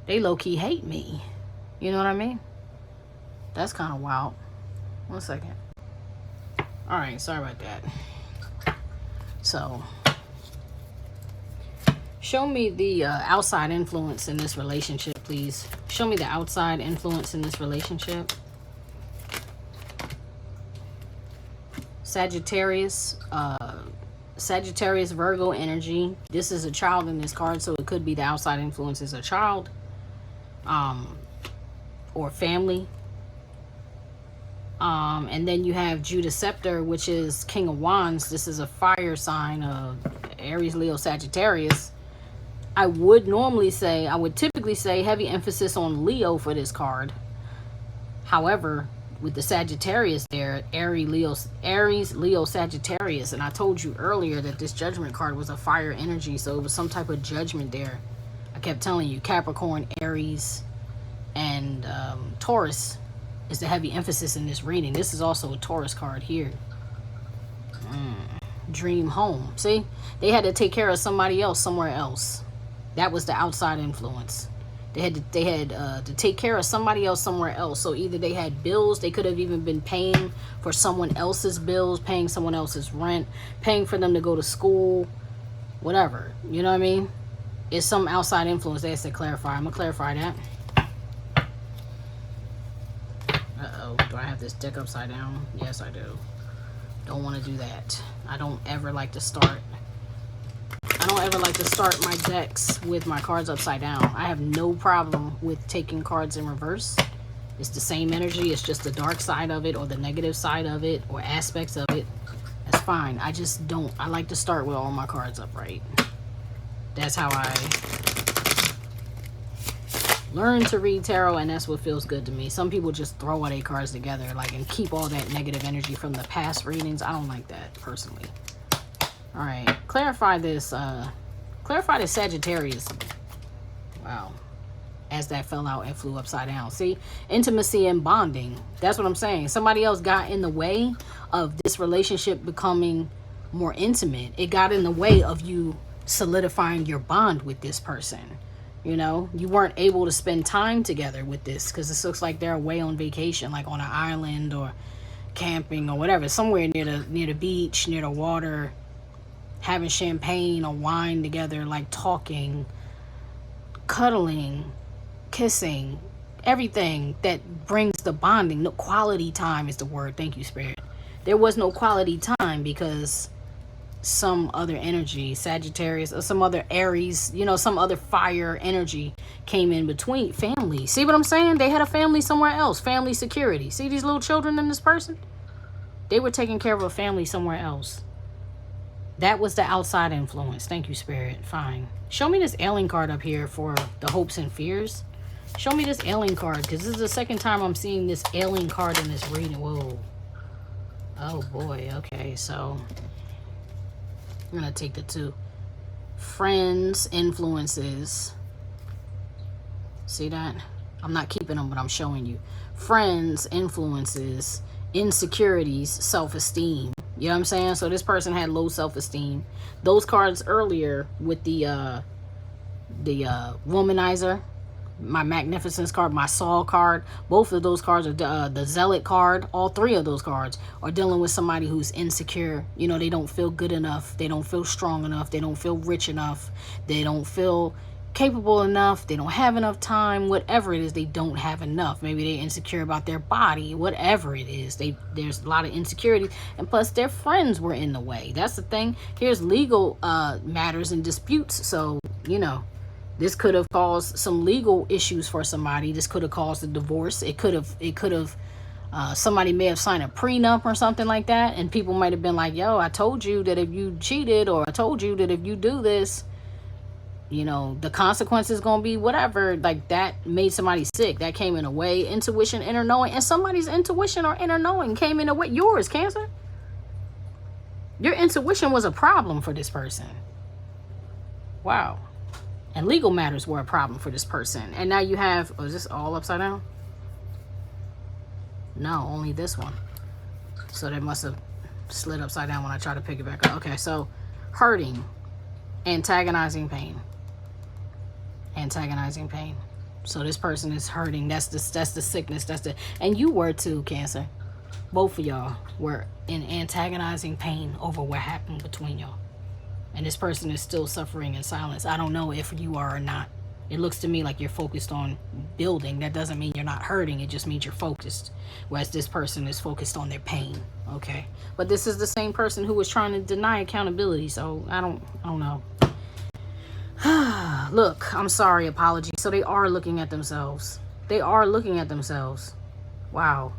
they low-key hate me. You know what I mean? That's kind of wild. 1 second. All right, sorry about that. So, show me the outside influence in this relationship, please. Show me the outside influence in this relationship. Sagittarius, Virgo energy. This is a child in this card, so it could be the outside influence is a child, or family. And then you have Judah Scepter, which is King of Wands. This is a fire sign of Aries, Leo, Sagittarius. I would typically say heavy emphasis on Leo for this card. However, with the Sagittarius there, Aries, Leo, Sagittarius. And I told you earlier that this judgment card was a fire energy. So it was some type of judgment there. I kept telling you, Capricorn, Aries, and Taurus is the heavy emphasis in this reading. This is also a Taurus card here. Dream home. See? They had to take care of somebody else somewhere else. That was the outside influence. They had to take care of somebody else somewhere else. So either they had bills, they could have even been paying for someone else's bills, paying someone else's rent, paying for them to go to school, whatever. You know what I mean? It's some outside influence. They have to clarify. I'm going to clarify that. Uh-oh. Do I have this deck upside down? Yes, I do. Don't want to do that. I don't ever like to start my decks with my cards upside down. I have no problem with taking cards in reverse. It's the same energy. It's just the dark side of it or the negative side of it or aspects of it. That's fine. I just don't. I like to start with all my cards upright. That's how I learn to read tarot, and that's what feels good to me. Some people just throw all their cards together and keep all that negative energy from the past readings. I don't like that personally. All right, clarify this Sagittarius. Wow. As that fell out and flew upside down. See, intimacy and bonding. That's what I'm saying. Somebody else got in the way of this relationship becoming more intimate. It got in the way of you solidifying your bond with this person. You know, you weren't able to spend time together with this because this looks like they're away on vacation, like on an island or camping or whatever, somewhere near the beach, near the water, having champagne or wine together, like talking, cuddling, kissing, everything that brings the bonding. No, quality time is the word. Thank you, Spirit. There was no quality time because some other energy, Sagittarius or some other Aries, you know, some other fire energy came in between. Family. See what I'm saying? They had a family somewhere else. Family security. See these little children in this person? They were taking care of a family somewhere else. That was the outside influence. Thank you, Spirit. Fine. Show me this ailing card up here for the hopes and fears. Show me this ailing card, because this is the second time I'm seeing this ailing card in this reading. Whoa. Oh, boy. Okay, so I'm going to take the 2. Friends, influences. See that? I'm not keeping them, but I'm showing you. Friends, influences, insecurities, self-esteem. You know what I'm saying? So this person had low self-esteem. Those cards earlier with the womanizer, my magnificence card, my Saul card, both of those cards are the zealot card. All 3 of those cards are dealing with somebody who's insecure. You know, they don't feel good enough. They don't feel strong enough. They don't feel rich enough. They don't feel capable enough. They don't have enough time. Whatever it is, they don't have enough. Maybe they're insecure about their body. Whatever it is, there's a lot of insecurity, and plus their friends were in the way. That's the thing. Here's legal matters and disputes. So you know, this could have caused some legal issues for somebody. This could have caused a divorce. It could have somebody may have signed a prenup or something like that, and people might have been like, yo, I told you that if you cheated, or I told you that if you do this, you know, the consequence is going to be whatever. Like, that made somebody sick. That came in a way. Intuition, inner knowing. And somebody's intuition or inner knowing came in a way. Yours, Cancer. Your intuition was a problem for this person. Wow. And legal matters were a problem for this person. And now you have, oh, is this all upside down? No, only this one. So that must have slid upside down when I tried to pick it back up. Okay, so hurting, antagonizing pain. Antagonizing pain. So this person is hurting. That's the sickness. And you were too, Cancer. Both of y'all were in antagonizing pain over what happened between y'all. And this person is still suffering in silence. I don't know if you are or not. It looks to me like you're focused on building. That doesn't mean you're not hurting. It just means you're focused. Whereas this person is focused on their pain. Okay. But this is the same person who was trying to deny accountability. So I don't know. Look, I'm sorry, apology. So they are looking at themselves. They are looking at themselves. Wow.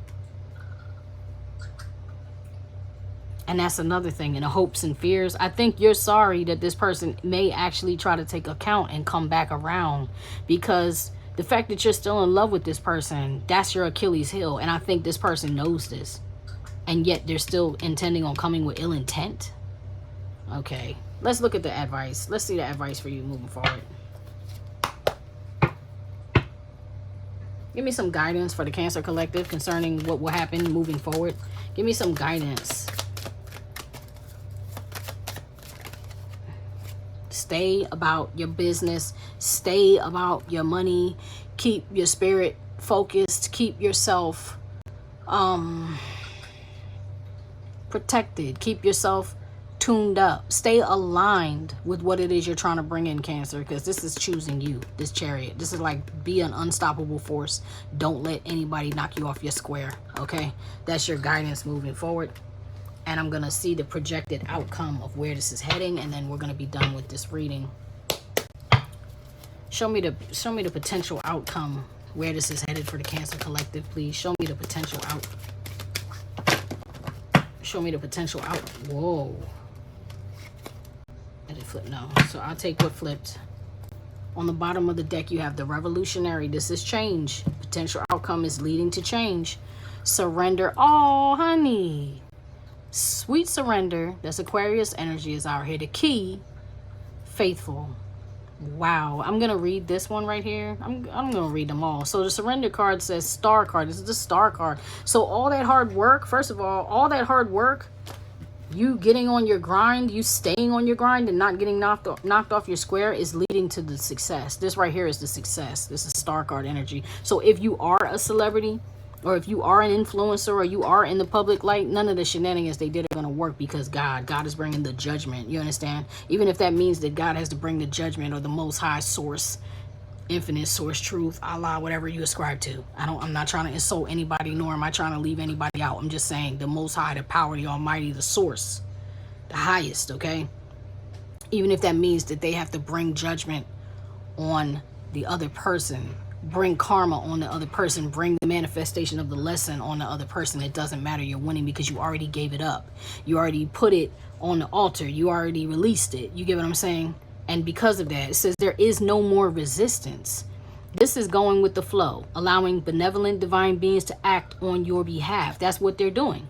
And that's another thing, in the hopes and fears. I think you're sorry that this person may actually try to take account and come back around, because the fact that you're still in love with this person, that's your Achilles heel. And I think this person knows this. And yet they're still intending on coming with ill intent. Okay. Let's look at the advice. Let's see the advice for you moving forward. Give me some guidance for the Cancer Collective concerning what will happen moving forward. Give me some guidance. Stay about your business. Stay about your money. Keep your spirit focused. Keep yourself protected. Keep yourself tuned up. Stay aligned with what it is you're trying to bring in, Cancer, because this is choosing you, this Chariot. This is like, be an unstoppable force. Don't let anybody knock you off your square. Okay, that's your guidance moving forward. And I'm gonna see the projected outcome of where this is heading, and then we're gonna be done with this reading. Show me the potential outcome where this is headed for the Cancer Collective, please. Show me the potential out. Show me the potential out. Whoa. Did it flip? No. So I'll take what flipped. On the bottom of the deck, you have the Revolutionary. This is change. Potential outcome is leading to change. Surrender. Oh, honey. Sweet surrender. That's Aquarius energy is out here. The key, faithful. Wow, I'm gonna read this one right here. I'm gonna read them all. So the surrender card says star card. This is the star card. So all that hard work, first of all that hard work, you getting on your grind, you staying on your grind and not getting knocked off your square is leading to the success. This right here is the success. This is star card energy. So if you are a celebrity, or if you are an influencer, or you are in the public light, none of the shenanigans they did are going to work, because God is bringing the judgment. You understand? Even if that means that God has to bring the judgment, or the most high source, infinite source, truth, Allah, whatever you ascribe to. I'm not trying to insult anybody, nor am I trying to leave anybody out. I'm just saying the most high, the power, the almighty, the source, the highest, okay? Even if that means that they have to bring judgment on the other person, bring karma on the other person, bring the manifestation of the lesson on the other person, it doesn't matter. You're winning because you already gave it up. You already put it on the altar. You already released it. You get what I'm saying? And because of that, it says there is no more resistance. This is going with the flow, allowing benevolent divine beings to act on your behalf. That's what they're doing.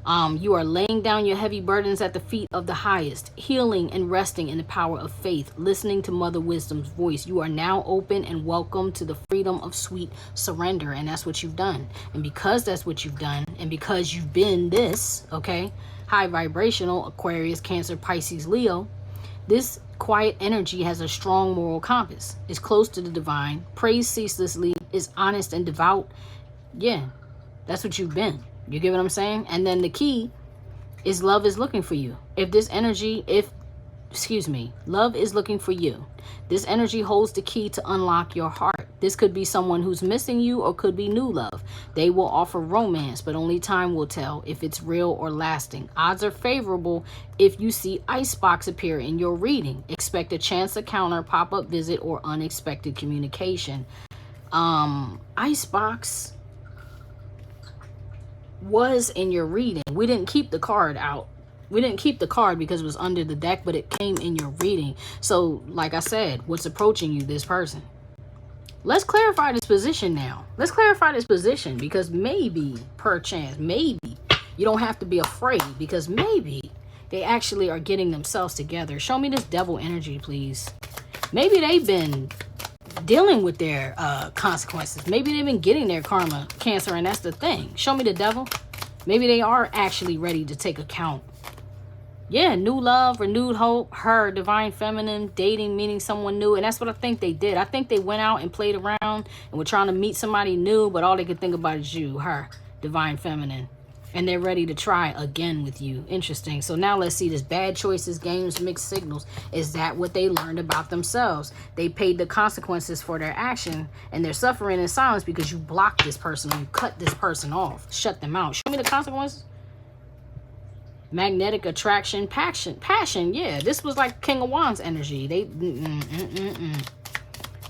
You are laying down your heavy burdens at the feet of the highest, healing and resting in the power of faith, listening to Mother Wisdom's voice. You are now open and welcome to the freedom of sweet surrender. And that's what you've done. And because that's what you've done, and because you've been this, okay, high vibrational, Aquarius, Cancer, Pisces, Leo, this quiet energy has a strong moral compass, is close to the divine, prays ceaselessly, is honest and devout. Yeah, that's what you've been. You get what I'm saying? And then the key is love is looking for you. If this energy, love is looking for you. This energy holds the key to unlock your heart. This could be someone who's missing you, or could be new love. They will offer romance, but only time will tell if it's real or lasting. Odds are favorable if you see icebox appear in your reading. Expect a chance encounter, pop-up visit, or unexpected communication. Icebox was in your reading. We didn't keep the card out. We didn't keep the card because it was under the deck, but it came in your reading. So like I said, what's approaching you? This person. Let's clarify this position now. Let's clarify this position, because maybe, perchance, maybe you don't have to be afraid, because maybe they actually are getting themselves together. Show me this devil energy, please. Maybe they've been dealing with their consequences. Maybe they've been getting their karma, Cancer, and that's the thing. Show me the devil. Maybe they are actually ready to take account. Yeah, new love, renewed hope, her, divine feminine, dating, meeting someone new. And that's what I think they did. I think they went out and played around and were trying to meet somebody new, but all they could think about is you, her, divine feminine. And they're ready to try again with you. Interesting. So now let's see this. Bad choices, games, mixed signals. Is that what they learned about themselves? They paid the consequences for their action, and they're suffering in silence because you blocked this person, or you cut this person off, shut them out. Show me the consequences. Magnetic attraction, passion. Yeah, this was like King of Wands energy. They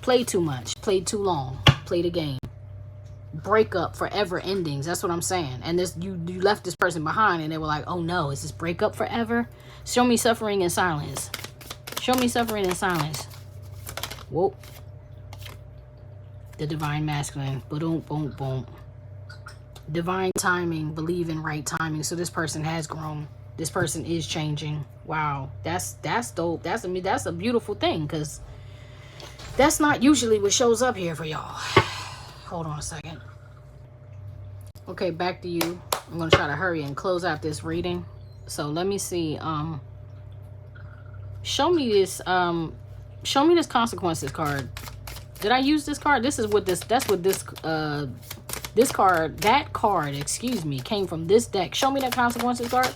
played too much, played too long, played a game. Breakup, forever endings. That's what I'm saying. And this, you left this person behind, and they were like, oh no, is this breakup forever? Show me suffering in silence. Show me suffering in silence. Whoa. The divine masculine. Boom, boom, boom. Divine timing. Believe in right timing. So this person has grown. This person is changing. Wow, that's dope. That's a beautiful thing, because that's not usually what shows up here for y'all. Hold on a second. Okay, back to you. I'm going to try to hurry and close out this reading. So let me see. Show me this consequences card. Did I use this card? This is what this, that's what this, this card, that card, excuse me, came from this deck. Show me that consequences card.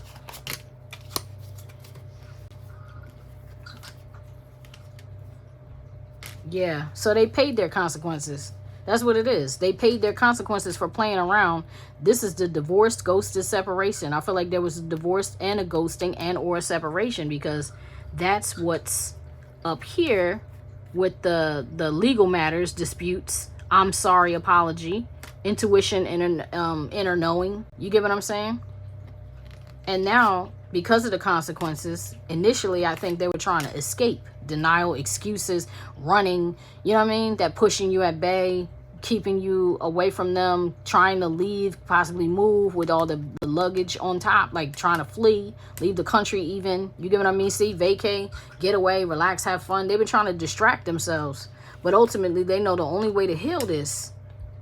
Yeah, so they paid their consequences. That's what it is. They paid their consequences for playing around. This is the divorced, ghosted separation. I feel like there was a divorce and a ghosting and or a separation, because that's what's up here with the legal matters, disputes, I'm sorry, apology, intuition, inner knowing. You get what I'm saying? And now, because of the consequences, initially I think they were trying to escape. Denial, excuses, running, you know what I mean? That pushing you at bay, keeping you away from them, trying to leave, possibly move with all the luggage on top, like trying to flee, leave the country even. You get what I mean? See, vacay, get away, relax, have fun. They've been trying to distract themselves. But ultimately, they know the only way to heal this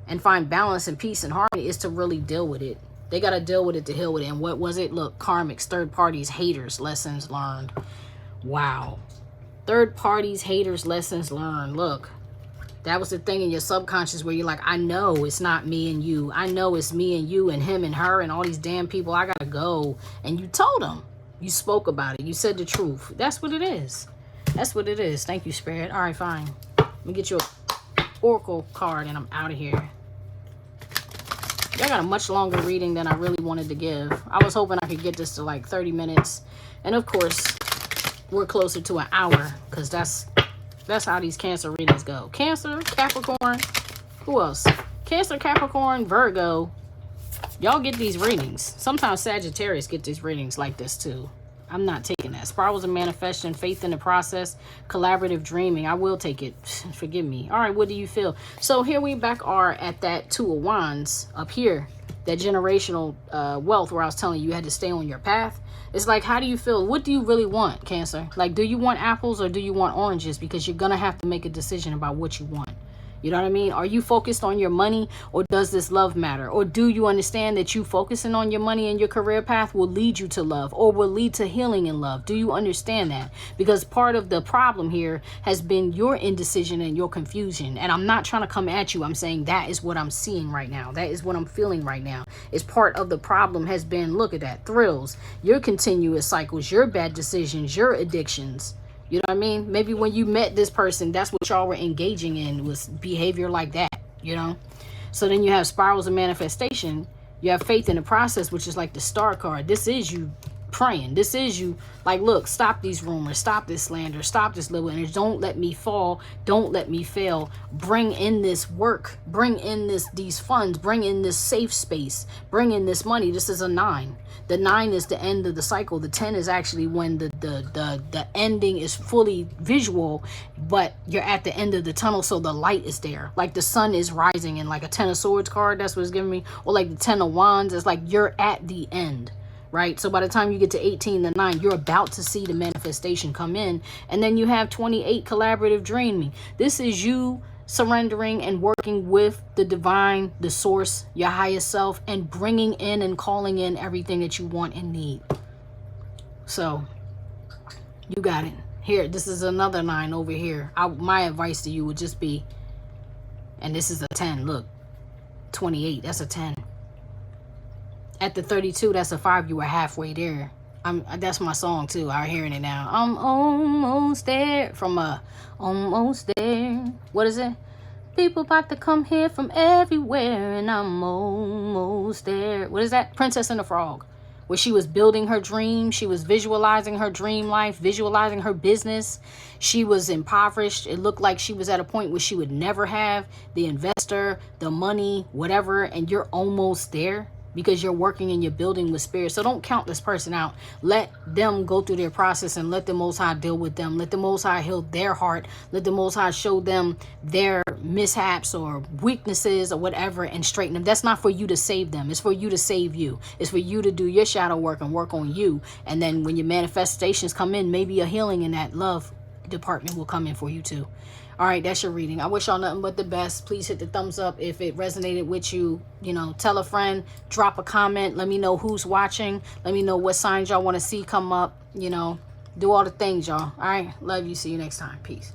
and find balance and peace and harmony is to really deal with it. They got to deal with it to heal with it. And what was it? Look, karmics, third parties, haters, lessons learned. Wow. Third parties, haters, lessons learned. Look. That was the thing in your subconscious where you're like, I know it's not me and you. I know it's me and you and him and her and all these damn people. I got to go. And you told them. You spoke about it. You said the truth. That's what it is. That's what it is. Thank you, Spirit. All right, fine. Let me get you an Oracle card and I'm out of here. Y'all got a much longer reading than I really wanted to give. I was hoping I could get this to like 30 minutes. And of course, we're closer to an hour because that's how these Cancer readings go. Cancer, Capricorn, who else? Cancer, Capricorn, Virgo. Y'all get these readings. Sometimes Sagittarius get these readings like this too. I'm not taking that. Spirals of manifestation, faith in the process, collaborative dreaming. I will take it. Forgive me. All right, what do you feel? So here we back are at that Two of Wands up here. That generational wealth where I was telling you had to stay on your path. It's like, how do you feel? What do you really want, Cancer? Like, do you want apples or do you want oranges? Because you're going to have to make a decision about what you want. You know what I mean? Are you focused on your money or does this love matter? Or do you understand that you focusing on your money and your career path will lead you to love or will lead to healing in love? Do you understand that? Because part of the problem here has been your indecision and your confusion. And I'm not trying to come at you. I'm saying that is what I'm seeing right now. That is what I'm feeling right now. It's part of the problem has been, look at that, thrills, your continuous cycles, your bad decisions, your addictions. You know what I mean? Maybe when you met this person, that's what y'all were engaging in, was behavior like that, you know? So then you have spirals of manifestation. You have faith in the process, which is like the star card. This is you praying. This is you like, look, stop these rumors, stop this slander, stop this little energy. Don't let me fall. Don't let me fail. Bring in this work. Bring in these funds. Bring in this safe space. Bring in this money. This is a 9. The 9 is the end of the cycle. The 10 is actually when the ending is fully visual, but you're at the end of the tunnel, so the light is there. Like the sun is rising in like a 10 of swords card. That's what it's giving me. Or like the 10 of wands. It's like you're at the end. Right? So by the time you get to 18, the 9, you're about to see the manifestation come in. And then you have 28, collaborative dreaming. This is you surrendering and working with the divine, the source, your highest self, and bringing in and calling in everything that you want and need. So you got it. Here, this is another 9 over here. My advice to you would just be, and this is a 10, look, 28, that's a 10. At the 32, that's a 5. You were halfway there. That's my song too. I'm hearing it now. I'm almost there. From almost there. What is it? People about to come here from everywhere, and I'm almost there. What is that? Princess and the Frog. Where she was building her dream. She was visualizing her dream life, visualizing her business. She was impoverished. It looked like she was at a point where she would never have the investor, the money, whatever, and you're almost there. Because you're working and you're building with spirit. So don't count this person out. Let them go through their process and let the Most High deal with them. Let the Most High heal their heart. Let the Most High show them their mishaps or weaknesses or whatever and straighten them. That's not for you to save them. It's for you to save you. It's for you to do your shadow work and work on you. And then when your manifestations come in, maybe a healing in that love department will come in for you too. All right, that's your reading. I wish y'all nothing but the best. Please hit the thumbs up if it resonated with you. You know, tell a friend, drop a comment. Let me know who's watching. Let me know what signs y'all want to see come up. You know, do all the things, y'all. All right, love you. See you next time. Peace.